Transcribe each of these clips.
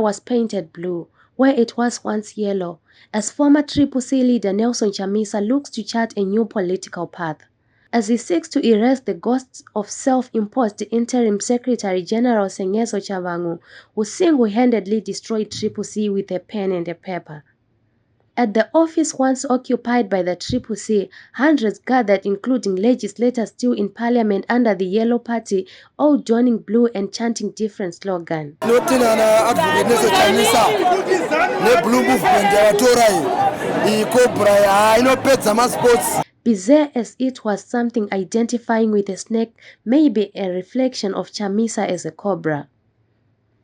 was painted blue, where it was once yellow, as former Triple C leader Nelson Chamisa looks to chart a new political path. As he seeks to erase the ghosts of self-imposed interim Secretary General Sengezo Chavangu, who single-handedly destroyed Triple C with a pen and a paper. At the office once occupied by the Triple C, hundreds gathered, including legislators still in parliament under the Yellow Party, all donning blue and chanting different slogans. Bizarre as it was, something identifying with a snake may be a reflection of Chamisa as a cobra.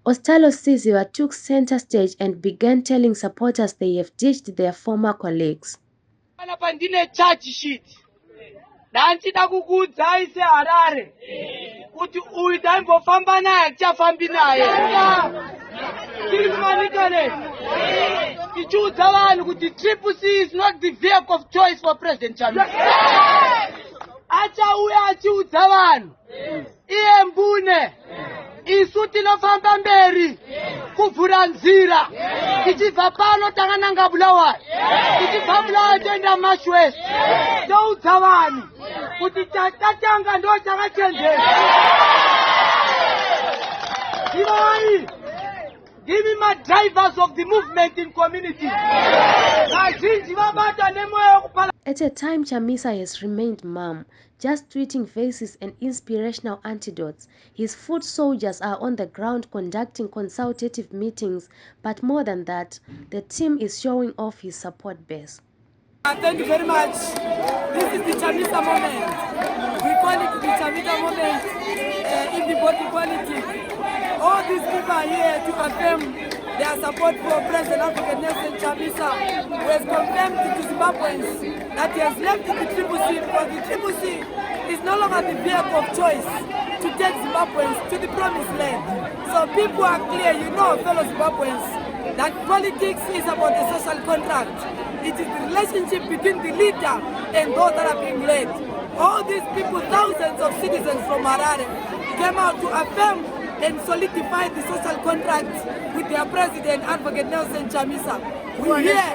Ostalo Siziwa took center stage and began telling supporters they have ditched their former colleagues. Harare. The Triple C is not the vehicle of choice for President Chamisa. Acha uya chiudzavanhu. Iembune. Isuti nofamba mberi. Kuvhura nzira. Tichibva pano takananga Bulawayo. Tichibva Bulawayo toenda Mashwesi. Toudza vanhu kuti tatanga ndo takachenjera. Give me my drivers of the movement in community. At a time, Chamisa has remained mum, just tweeting faces and inspirational antidotes. His foot soldiers are on the ground conducting consultative meetings, but more than that, the team is showing off his support base. Thank you very much. This is the Chamisa moment. We call it the Chamisa moment in the body politics. All these people are here to affirm their support for President African Nelson Chamisa, who has confirmed to Zimbabweans that he has left the Triple C, because the Triple C is no longer the vehicle of choice to take Zimbabweans to the promised land. So people are clear, you know, fellow Zimbabweans, that politics is about a social contract. It is the relationship between the leader and those that are being led. All these people, thousands of citizens from Harare, came out to affirm and solidify the social contract with their president, Advocate Nelson Chamisa. We're here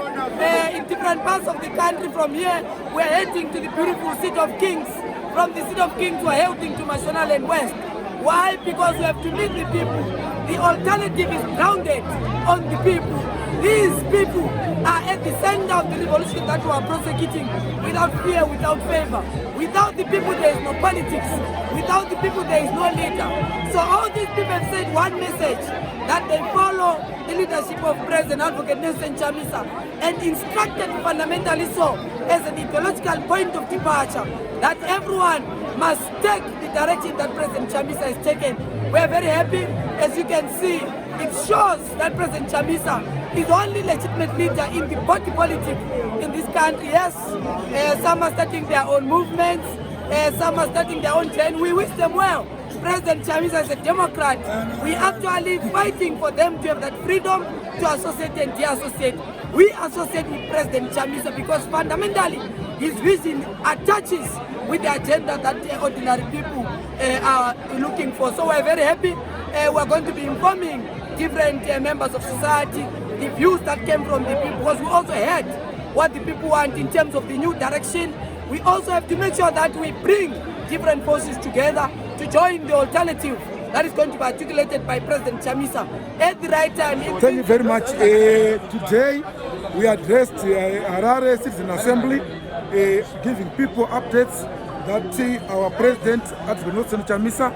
in different parts of the country. From here, we're heading to the beautiful City of Kings. From the City of Kings, we're heading to National and West. Why? Because we have to meet the people. The alternative is grounded on the people. These people are at the center of the revolution that we are prosecuting without fear, without favor. Without the people, there is no politics. Without the people, there is no leader. So all these people have said one message, that they follow the leadership of President Advocate Nelson Chamisa, and instructed fundamentally so, as an ideological point of departure, that everyone must take the direction that President Chamisa has taken. We are very happy. As you can see, it shows that President Chamisa is the only legitimate leader in the body politics in this country. Yes, some are starting their own movements, some are starting their own journey. We wish them well. President Chamisa is a Democrat. We actually fighting for them to have that freedom to associate and de-associate. We associate with President Chamisa because fundamentally his vision attaches with the agenda that ordinary people are looking for. So we're very happy. We're going to be informing different members of society the views that came from the people, because we also heard what the people want in terms of the new direction. We also have to make sure that we bring different forces together to join the alternative that is going to be articulated by President Chamisa at the right time. Thank you very much. Today we addressed Harare Citizen Assembly, giving people updates that our President Advocate Nelson Chamisa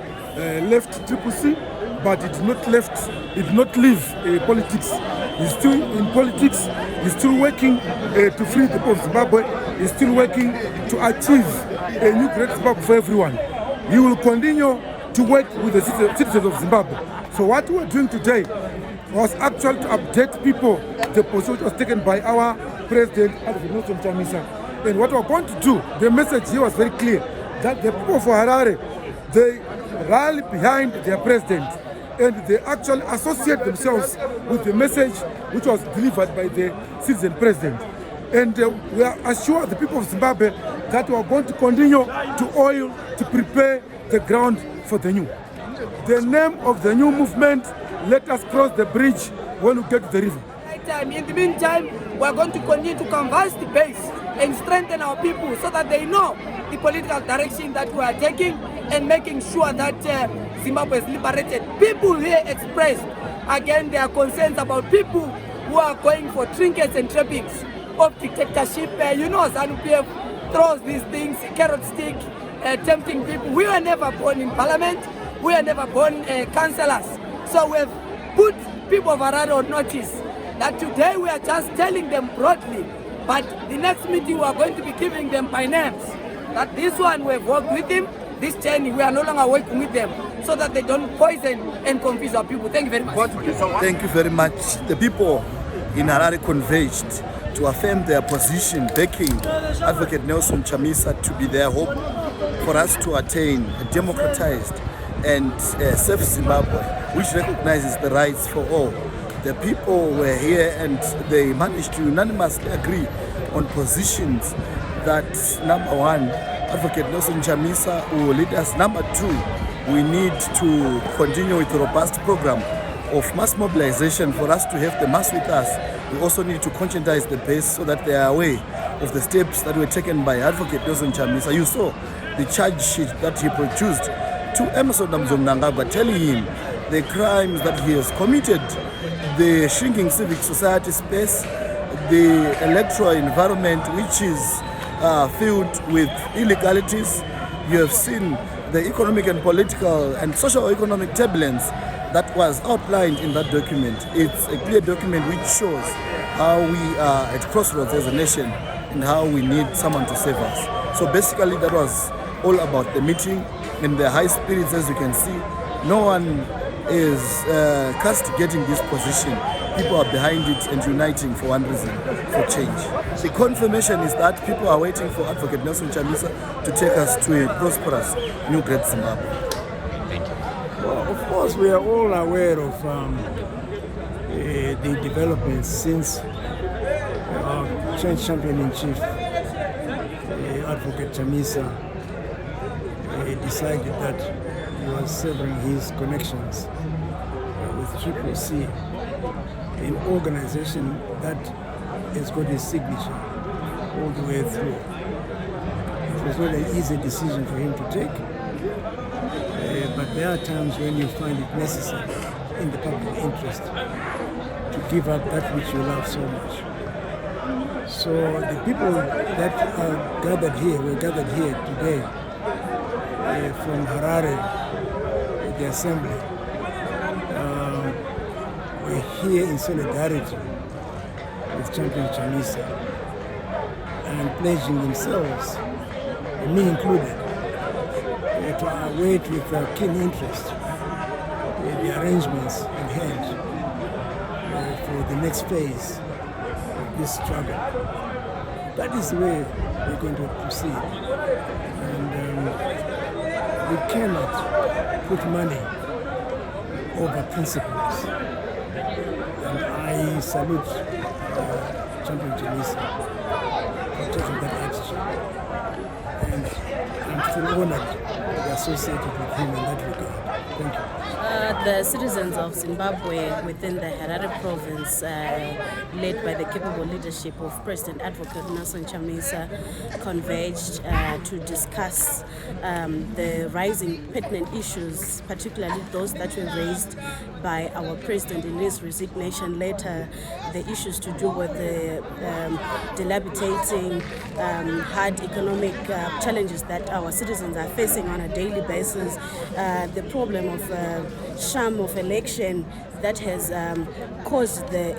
left Triple C, but it did not leave politics. He's still in politics. He's still working to free the people of Zimbabwe. He's still working to achieve a new great Zimbabwe for everyone. He will continue to work with the citizens of Zimbabwe. So what we are doing today was actually to update people the position was taken by our President Nelson Chamisa. And what we're going to do, the message here was very clear, that the people of Harare, they rally behind their president, and they actually associate themselves with the message which was delivered by the citizen president. And we are assured the people of Zimbabwe that we are going to continue to prepare the ground for the new. The name of the new movement, Let Us Cross the Bridge, when we get to the river. In the meantime, we are going to continue to canvass the base and strengthen our people so that they know the political direction that we are taking and making sure that Zimbabwe is liberated. People here expressed again their concerns about people who are going for trinkets and trappings of dictatorship. You know, ZANU-PF throws these things, carrot stick, tempting people. We were never born in parliament. We were never born councillors. So we have put people of Harare on notice that today we are just telling them broadly, but the next meeting we are going to be giving them by names. That this one we have worked with him, this journey we are no longer working with them, so that they don't poison and confuse our people. Thank you very much. Thank you very much. The people in Harare converged to affirm their position, backing Advocate Nelson Chamisa to be their hope for us to attain a democratized and safe Zimbabwe, which recognizes the rights for all. The people were here and they managed to unanimously agree on positions that, number one, Advocate Nelson Chamisa will lead us. Number two, we need to continue with a robust program of mass mobilization for us to have the mass with us. We also need to conscientize the base so that they are aware of the steps that were taken by Advocate Nelson Chamisa. You saw the charge sheet that he produced to Emerson Mnangagwa, telling him the crimes that he has committed, the shrinking civic society space, the electoral environment which is filled with illegalities. You have seen the economic and political and socio-economic turbulence that was outlined in that document. It's a clear document which shows how we are at crossroads as a nation and how we need someone to save us. So basically that was all about the meeting and the high spirits. As you can see, no one is castigating this position. People are behind it and uniting for one reason, for change. The confirmation is that people are waiting for Advocate Nelson Chamisa to take us to a prosperous new great Zimbabwe. Thank you. Well, of course, we are all aware of the developments since our change champion-in-chief, Advocate Chamisa, decided that he was severing his connections with CCC, an organization that has got his signature all the way through. It was not an easy decision for him to take, but there are times when you find it necessary in the public interest to give up that which you love so much. So the people that were gathered here today from Harare, the assembly, were here in solidarity with Champion Chamisa and pledging themselves, me included, to await with keen interest the arrangements in hand for the next phase of this struggle. That is the way we're going to proceed. And we cannot put money over principles. And I salute Champion Chamisa for taking that attitude. And I'm still honored to be associated with him in that regard. Thank you. The citizens of Zimbabwe within the Harare province, led by the capable leadership of President Advocate Nelson Chamisa, converged to discuss the rising pertinent issues, particularly those that were raised by our president in his resignation letter, the issues to do with the dilapidating, hard economic challenges that our citizens are facing on a daily basis, the problem of sham of election that has caused the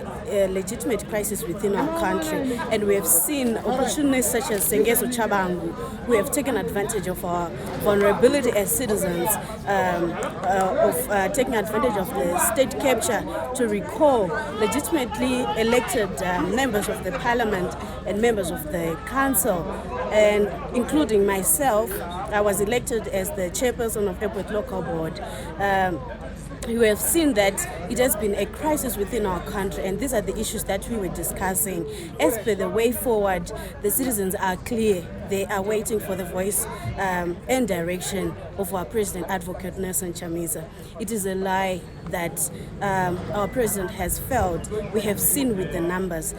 legitimate crisis within our country. And we have seen opportunities such as Sengezo Chabangu, who have taken advantage of our vulnerability as citizens, of taking advantage of the state capture to recall legitimately elected members of the parliament and members of the council, and including myself. I was elected as the chairperson of Epworth Local Board. we have seen that it has been a crisis within our country, and these are the issues that we were discussing. As per the way forward, the citizens are clear. They are waiting for the voice and direction of our President Advocate Nelson Chamisa. It is a lie that our president has failed. We have seen with the numbers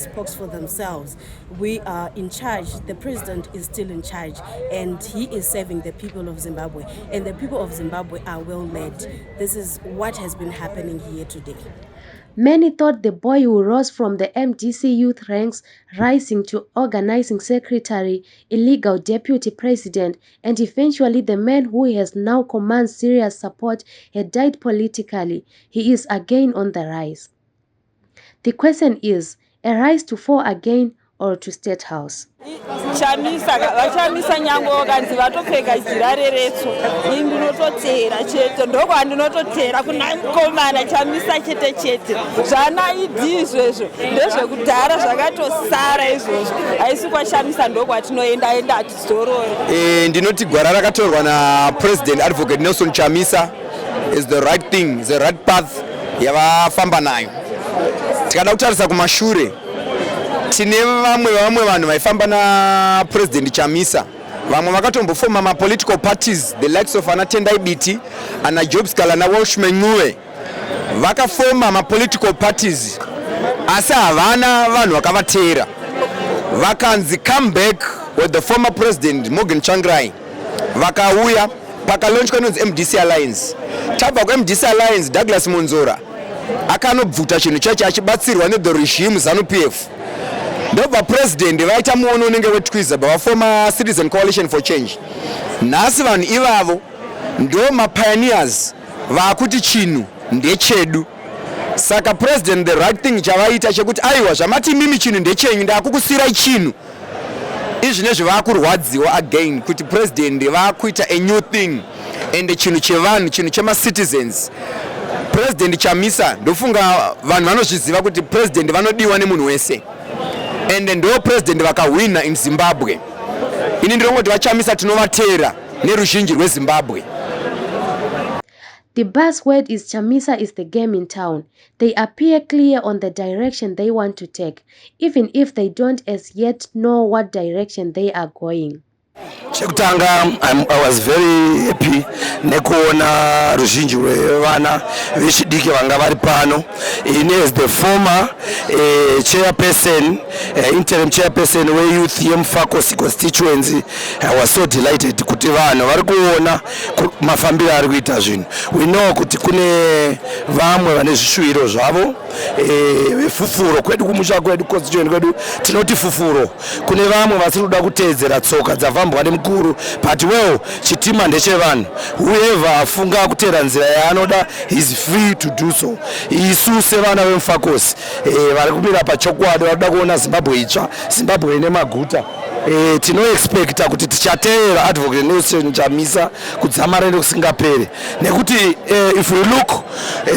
spoke for themselves. We are in charge. The president is still in charge, and he is serving the people of Zimbabwe, and the people of Zimbabwe are well led. This is what has been happening here today. Many thought the boy who rose from the MDC youth ranks, rising to organizing secretary, illegal deputy president, and eventually the man who has now commands serious support had died politically. He is again on the rise. The question is, a rise to fall again or to State House? Chamisa nyango kanzi vatopfeka jira reretso indinototera chete ndoko andinototera kuna mukomana Chamisa chete zvana idzi izvezvo ndezvekudhara zvakatosara izvozvo haisi kwa Chamisa ndoko atinoenda tizorore. Ndinoti gwara rakatorwa na President Advocate Nelson Chamisa is the right thing, is the right path yavafamba nayo. Tikada kutarisa kumashure tine vamwe vanhu vaifamba na President Chamisa, vamwe vakatombofoma ma political parties, the likes of Tendai Biti, ana Jobs Kala na Manyuchi, vakafoma ma political parties asi havana vanhu vakavatera. Vakanzi come back with the former president Morgan Tsvangirai, vakauya pakalaunchwa nonzi MDC Alliance. Tabva kuMDC Alliance, Douglas Monzora akanobvuta chinhu chacho achibatsirwa ne the regime ZANU-PF. Ndobva president vaita muono unenge wetwiza bavafoma Citizen Coalition for Change. Nhasi vanhu ivavo ndo mapioneers vakuti chinhu ndechedu. Saka president the right thing chavaita chekuti aiwa zvamati mimi chinhu ndechenyu ndakukusirai chinhu. Izvi nezvo vakurwadziwa again kuti president vakuita a new thing and chinhu chevanhu, chinhu chema citizens. President Chamisa ndofunga vanhu vanozviziva kuti president vanodiwa nemunhu wese. And ndo president vakawina in Zimbabwe. Ini ndinongoti vaChamisa tinovatera neruzhinji rweZimbabwe. The buzzword is Chamisa is the game in town. They appear clear on the direction they want to take, even if they don't as yet know what direction they are going. Chekutanga, I was very happy nekuona ruzhinji rwevana vechidiki vanga vari pano. Ine as the former chairperson, interim chairperson we youth yeMufakos constituency, I was so delighted kuti vanhu vari kuona mafambiro ari kuita zvinhu. We know kuti kune vamwe vane zvishuwiro zvavo vefufuro kwedu kumusha kwedu constituency kwedu tinoti fufuro. Kune vamwe vasiri kuda kuteedzera tsoka dzavambwa nemukuru, but well chitima ndechevanhu. Whoever afunga kutera nzira yaanoda is free to do so. Isu sevana veMufakos vari kumira pachokwadi varikuda kuona Zimbabwe itsva, Zimbabwe ine maguta. Tino expecta kuti tichateera Advocate Nelson Chamisa kudzama rende kusingapere nekuti if we look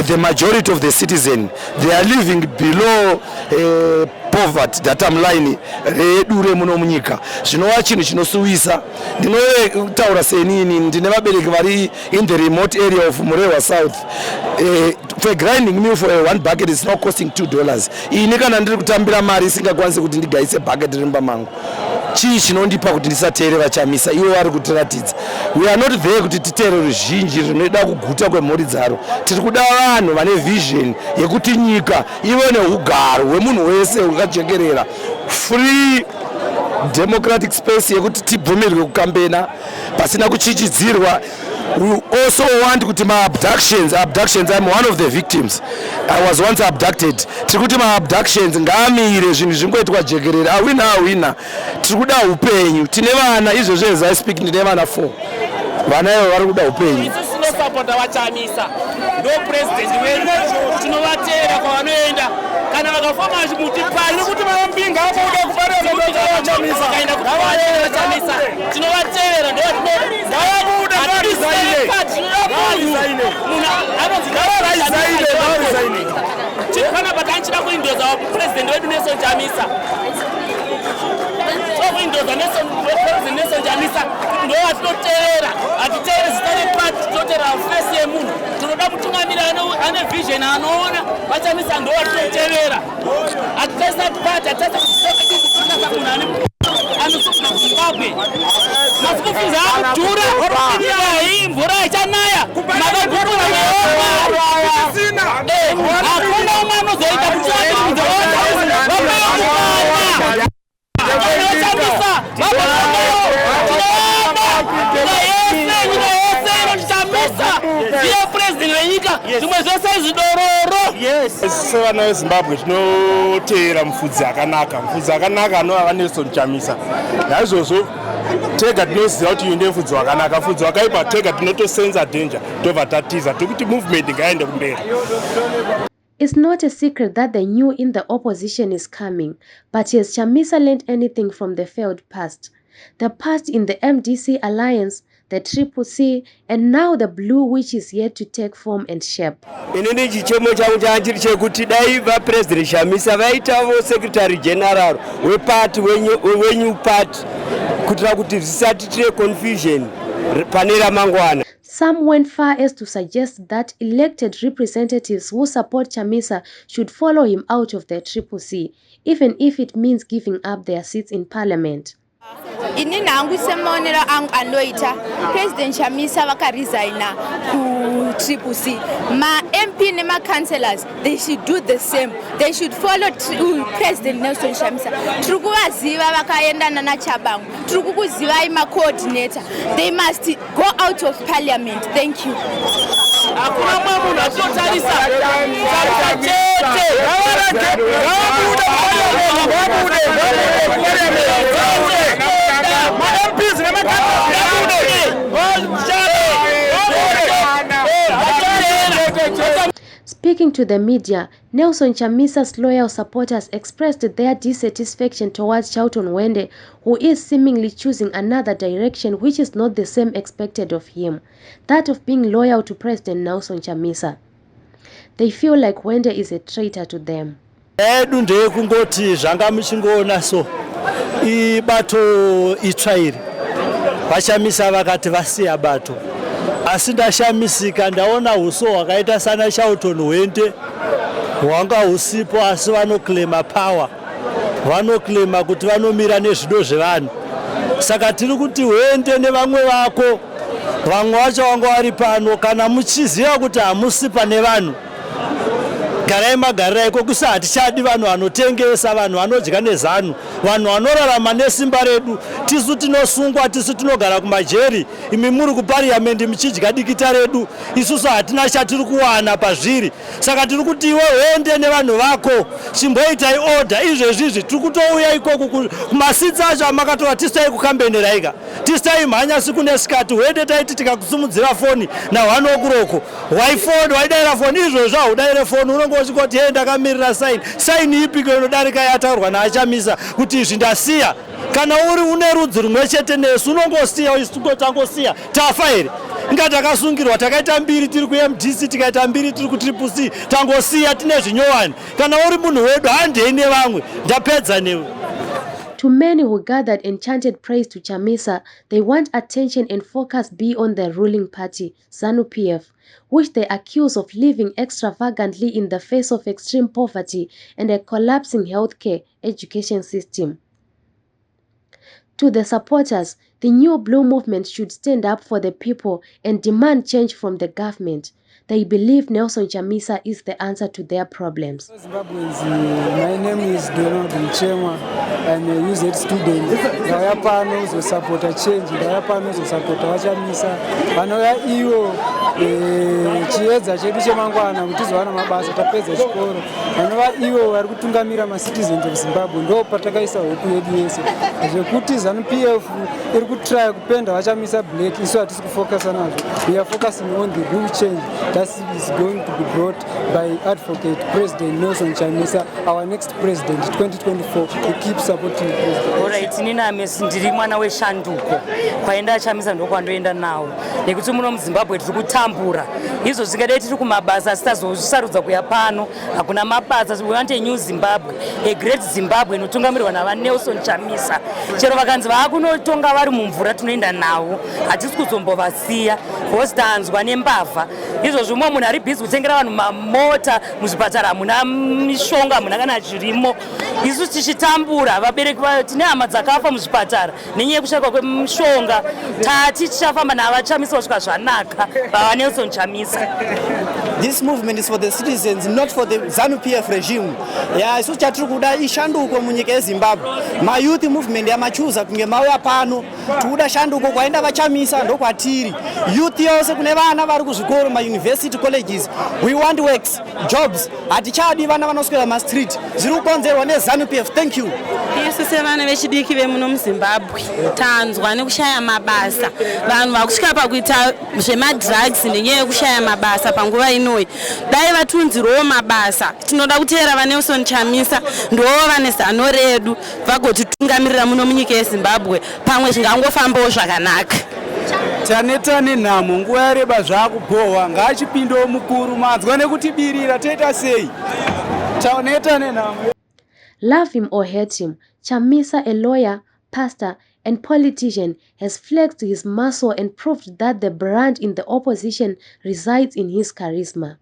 the majority of the citizen, they are living below poverty datum line redure muno munyika. Zvinova chinhu chinosuwisa. Ndinotaura senini ndine vabereki vari in the remote area of Murewa South. For grinding meal for one bucket is now costing $2. Ini kana ndiri kutambira mari isingakwanisi kuti ndigaise bucket rimba mangu. Chii chinondipa kuti ndisateere vaChamisa ivo vari kutiratidza. We are not there kuti titere ruzhinji rinoda kuguta kwemhuri dzaro. Tiri kuda vanhu vane vision yekuti nyika ive neugaro hwemunhu wese hwakajekerera, free democratic space yekuti tibvumirwe kukambena pasina kuchichidzirwa. We also want kuti abductions, I'm one of the victims. I was once abducted. Tikuti abductions ngamire zvinhu zvingoitwa jekerera awina. Tikuda upenyu. Tine vana izvozvo as I speak ndine vana 4. Vana ivo vari kuda upenyu. Isu tinosapota vaChamisa. Ndo president wedu tinovatera kwavanoenda. Kana vakafamba chimuti pari kuti vambinga hapo uda kufarira vaChamisa. Kaenda kufarira vaChamisa. Tinovatera ndo ndavabuda varizaine. Chipana patanchida kuindoza president wedu Nelson Chamisa. So kuindoza Nelson Chamisa ndovatinoteerera hatiteeri zita repati tinoteerera fesi yemunhu tinoda mutungamiri ane vision anoona vachamisa ndovatinoteerera hatitaisa pati hatitaisa kutoasa munhu anosukuna kuzimbabwe masiku fizi akudhura hii mvura ichanaya makagurura hakuna umwe anozoita kuti sevana vezimbabwe tinoteera mufudzi akanaka anova Nelson Chamisa. Naizvozvo tega tinoziva kuti uyu ndefudzi wakanaka, fudzi wakaipa tega tinotosenza danger tobva tatiza tokuti movement ngaende kumberi. It's not a secret that the new in the opposition is coming, but has Chamisa learned anything from the failed past? The past in the MDC alliance, the Triple C, and now the blue, which is yet to take form and shape. Inini chichemo changu chanjiri chekuti dai vaPresident Chamisa vaitavo Secretary General weparty wenyu party kuitira kuti zvisatitire confusion pane ramangwana. Some went far as to suggest that elected representatives who support Chamisa should follow him out of the Triple C, even if it means giving up their seats in parliament. Ini nangu semonero angu anoita President Chamisa vakaresigna ku Triple C. Ma MP ne ma councillors, they should do the same. They should follow President Nelson Chamisa. Trukuvaziva vakaendana na Chabangu. Trukukuziva ima coordinator. They must go out of parliament. Thank you. Speaking to the media, Nelson Chamisa's loyal supporters expressed their dissatisfaction towards Charlton Wende, who is seemingly choosing another direction which is not the same expected of him, that of being loyal to President Nelson Chamisa. They feel like Wende is a traitor to them. Edunde kungoti zvanga muchingoona so ibato itsvairi vachamisa vakati vasiya bato asi ndashamisika ndaona uso hwakaita sana Charlton Wende hwanga husipo asi vanoclaima power vanoclaima kuti vanomira nezvido zvevanhu saka tiri kuti Wende nevamwe vako vamwe vacho vanga vari pano kana muchiziva kuti hamusi pane vanhu garai magarira iko kusa hatichadi vanhu vanotengesa vanhu vanodya nezanu vanhu vanorarama nesimba redu tisu tinosungwa tisu tinogara kumajeri imi muri kuparliamendi muchidya dikita redu isusu hatina chatiri kuwana pazviri saka tiri kuti iwe Wende nevanhu vako chimboitai order izvezvizvi tiri kutouya ikoko kumasitsi acho amakatora tisitai kukambeneraika tisitai mhanya siku nesikati Wende taiti tikakusumudzira foni na1 o'clock waifoni waidaira foni izvozvo haudaire foni unongo uchikoti hei ndakamirira saini ipiko inodarika yataurwa naChamisa kuti izvi ndasiya kana uri une rudzi rumwe chete nesu unongosiya isuko tangosiya tafa here inga takasungirwa takaita mbiri tiri kuMDC tikaita mbiri tiri kuTriple C tangosiya tine zvinyowani kana uri munhu wedu handei nevamwe ndapedza newe. To many who gathered and chanted praise to Chamisa, they want attention and focus be on the ruling party, ZANU-PF, which they accuse of living extravagantly in the face of extreme poverty and a collapsing healthcare education system. To the supporters, the new blue movement should stand up for the people and demand change from the government. They believe Nelson Chamisa is the answer to their problems. Zimbabweans, my name is Donald Nchema. I'm a UZ student. Ndaya pano uzosapota change, ndaya pano uzosapota Chamisa. Vanoya iwo chiedza chedu chemangwana kuti tizowana mabasa tapedza chikoro. Vanova iwo vari kutungamira macitizens of Zimbabwe ndo patakaisa hope yedu yese. Zvekuti ZANU-PF iri kutry kupenda vachamisa black isu hatisi kufocusa nazvo. We are focusing on the real change that is going to be brought by Advocate President Nelson Chamisa, our next president 2024. We keep supporting the president. Alright, nina ndiri mwana weshanduko kwaenda Chamisa ndokwandoenda nawo nekuti muno muZimbabwe tiri kutambura izvo zvingadai tiri kumabasa asitazosarudza kuya pano hakuna mabasa. We want a new Zimbabwe, a great Zimbabwe inotungamirwa nava Nelson Chamisa. Chero vakanzi vakunotonga vari mumvura tunoenda navo hatisi kuzombovasiya hosi tanzwa nembavha izvozvo umwe munhu ari bhizi kutengera vanhu mamota muzvipatara hamuna mishonga hamuna kana chirimo isu tichitambura vabereki tine hama dzakafa muzvipatara nenyaya yekushayikwa kwemishonga tati tichafamba navachamisa vasvika zvanaka vava Nelson Chamisa. This movement is for the citizens, not for the ZANU-PF regime. Isu chatiri kuda ishanduko munyika yeZimbabwe. Mayouth movement yamachuza kunge mauya pano tikuda shanduko kwaenda vachamisa ndokwatiri. Youth yose kune vana vari kuzvikoro mauniversity colleges. We want works, jobs. Hatichadi vana vanoswera mastreet. Zviri kukonzerwa neZANU-PF. Thank you. Isu sevana vechidiki vemuno muZimbabwe tanzwa nekushaya mabasa. Vanhu vakusvika pakuita zvemadrugs nenyaya yekushaya mabasa panguva inoi. Dai vatunzirwawo mabasa. Tinoda kuteera vaNelson Chamisa ndivo vane zano redu vagotitungamirira muno munyika yeZimbabwe pamwe zvingangofambawo zvakanaka. Tanetane nhamo nguva yareba zvaakubohwa ngaachipindewo mukuru manzwa nekutibirira toita sei. Tanetane nhamo. Love him or hate him, Chamisa, a lawyer, pastor, and politician, has flexed his muscle and proved that the brand in the opposition resides in his charisma.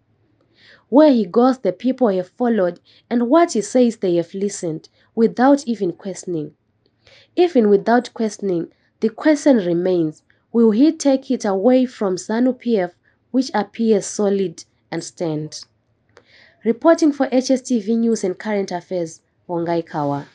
Where he goes, the people have followed, and what he says, they have listened, without even questioning. Even without questioning, the question remains, will he take it away from ZANU-PF, which appears solid and stand? Reporting for HSTV News and Current Affairs, Wongai Kawa.